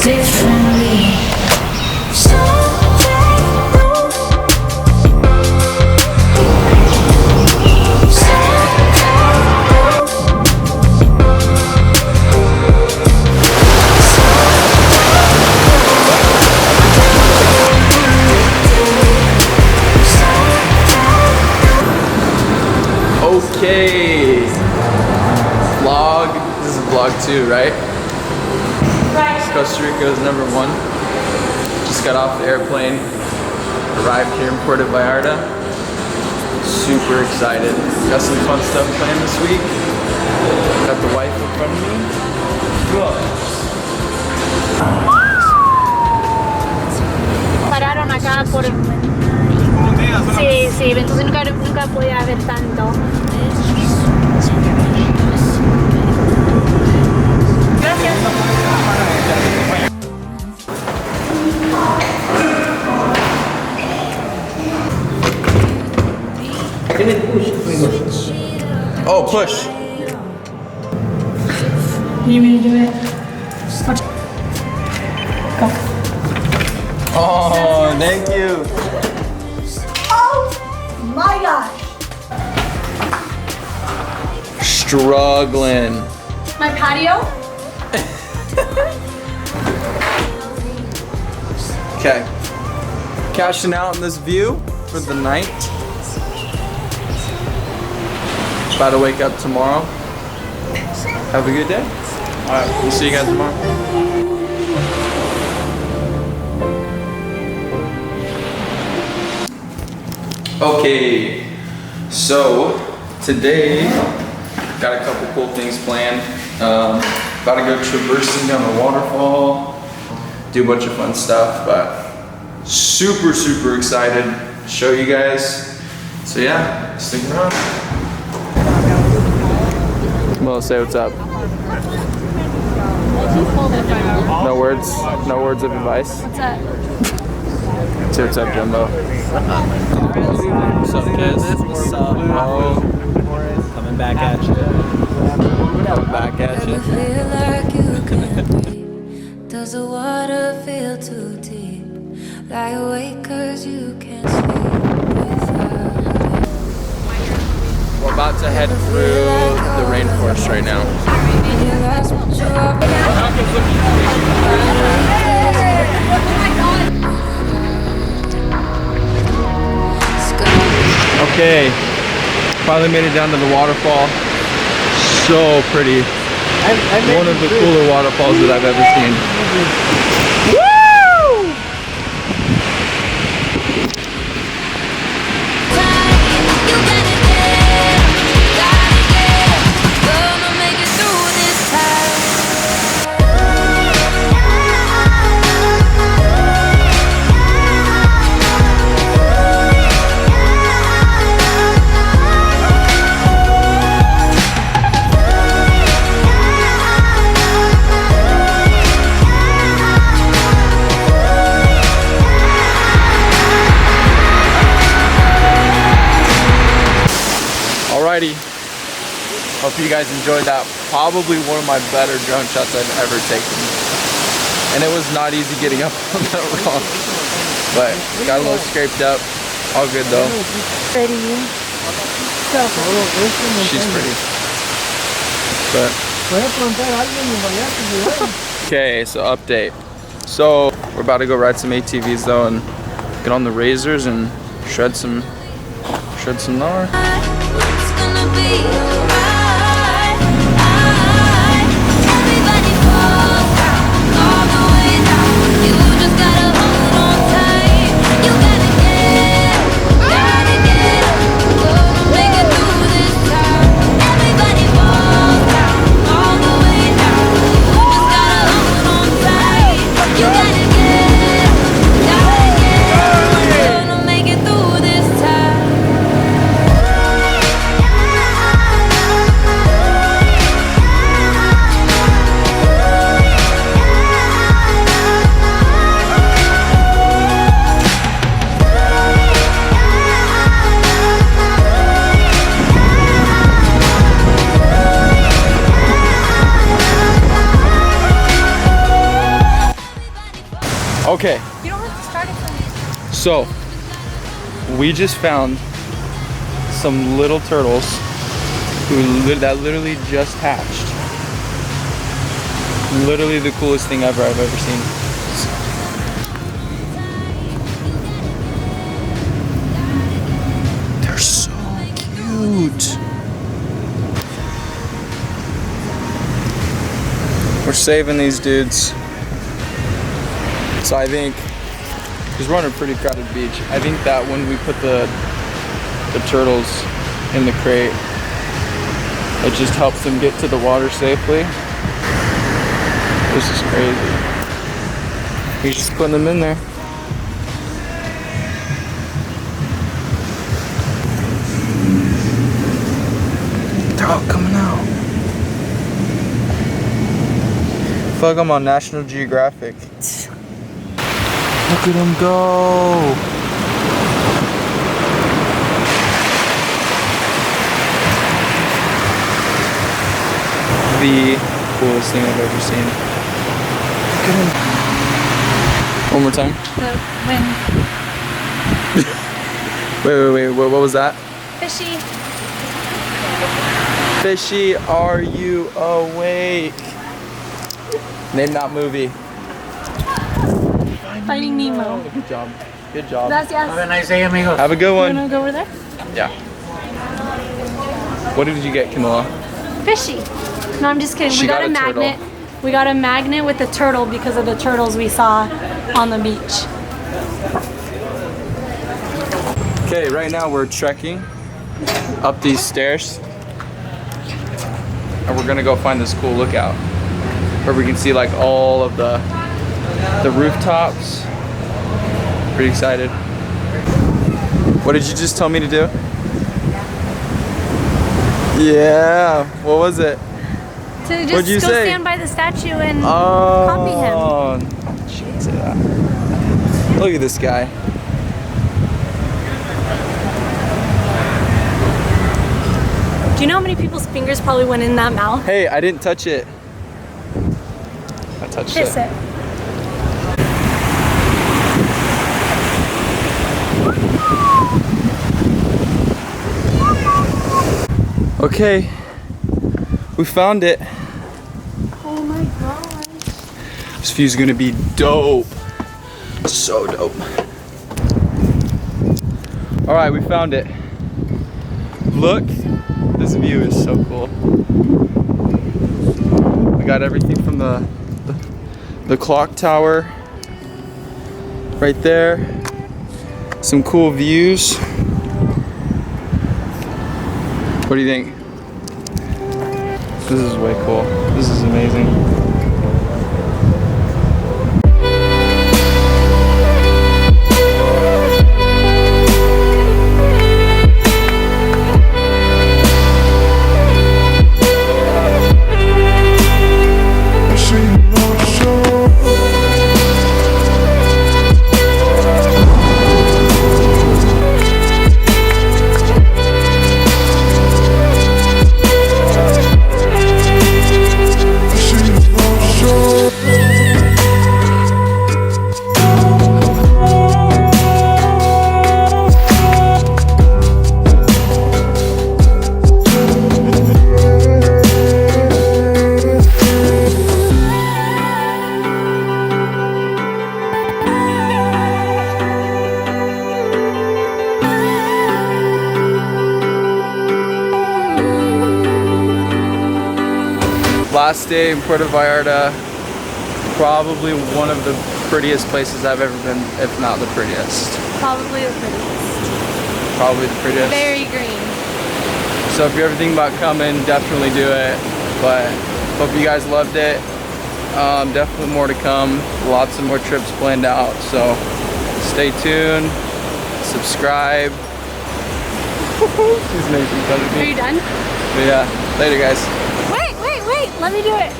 differently. Okay, vlog. This is vlog 2, right? Right. Costa Rica is number 1. Just got off the airplane, arrived here in Puerto Vallarta. Super excited. Got some fun stuff planned this week. Got the wife in front of me. Pararon acá por... Sí, sí, entonces nunca podía ver tanto. Gracias. Oh, push. You mean to do it? Go. Oh, thank you. Oh my gosh. Struggling. My patio? Okay. Cashing out in this view for the night. About to wake up tomorrow. Have a good day. Alright, we'll see you guys tomorrow. Okay, so today got a couple cool things planned. About to go traversing down the waterfall, do a bunch of fun stuff, but super excited to show you guys. So yeah, stick around. Well, say what's up. No words of advice. What's up? Say what's up, Jumbo. What's up, kids? What's up, bro? Coming back at you. Coming back at you. Feel like you can breathe. Does the water feel too deep? Lie awake 'cause you can't sleep without. We're about to head through the rainforest right now. Okay, finally made it down to the waterfall. So pretty. One of the cooler waterfalls that I've ever seen. Woo! Alrighty, hope you guys enjoyed that. Probably one of my better drone shots I've ever taken. And it was not easy getting up on that rock. But got a little scraped up. All good though. Pretty. She's pretty. But okay, so update. So we're about to go ride some ATVs though and get on the razors and shred some gnar. It's gonna be alright. Everybody falls down, all the way down. You just gotta hold on tight. You gotta get up. Gonna make it through this time. Everybody falls down, all the way down. You just gotta hold on tight. You gotta get up. Gonna make it through this time. Okay, You don't have to start it from me. so we just found some little turtles that literally just hatched. Literally the coolest thing ever I've ever seen. They're so cute. We're saving these dudes. So I think, because we're on a pretty crowded beach, I think that when we put the turtles in the crate, it just helps them get to the water safely. This is crazy. He's just putting them in there. They're all coming out. I feel like I'm on National Geographic. Look at him go. The coolest thing I've ever seen. Look at him. One more time. Wait. What was that? Fishy. Fishy, are you awake? Name that movie. Finding Nemo. Good job. Good job. Gracias. Have a nice day, amigos. Have a good You one. wanna go over there? Yeah. What did you get, Camilla? Fishy. No, I'm just kidding. She We got got a a turtle. magnet. We got a magnet with a turtle because of the turtles we saw on the beach. Okay, right now we're trekking up these stairs. And we're gonna go find this cool lookout where we can see like all of the rooftops. Pretty excited. What did you just tell me to do? Yeah, what was it? To What'd just you go say? stand by the statue and copy him. Oh, she didn't say that. Look at this guy. Do you know how many people's fingers probably went in that mouth? Hey, I didn't touch it. I touched Kiss it. it. Okay, we found it. Oh my gosh. This view's gonna be dope. So dope. All right, we found it. Look, this view is so cool. We got everything from the clock tower right there. Some cool views. What do you think? This is way cool. This is amazing. Last day in Puerto Vallarta, probably one of the prettiest places I've ever been, if not the prettiest. Probably the prettiest. Probably the prettiest. Very green. So if you're ever thinking about coming, definitely do it. But hope you guys loved it. Definitely more to come. Lots of more trips planned out. So stay tuned, subscribe. She's making fun of Are me. you done? But yeah, later guys. Wait, let me do it.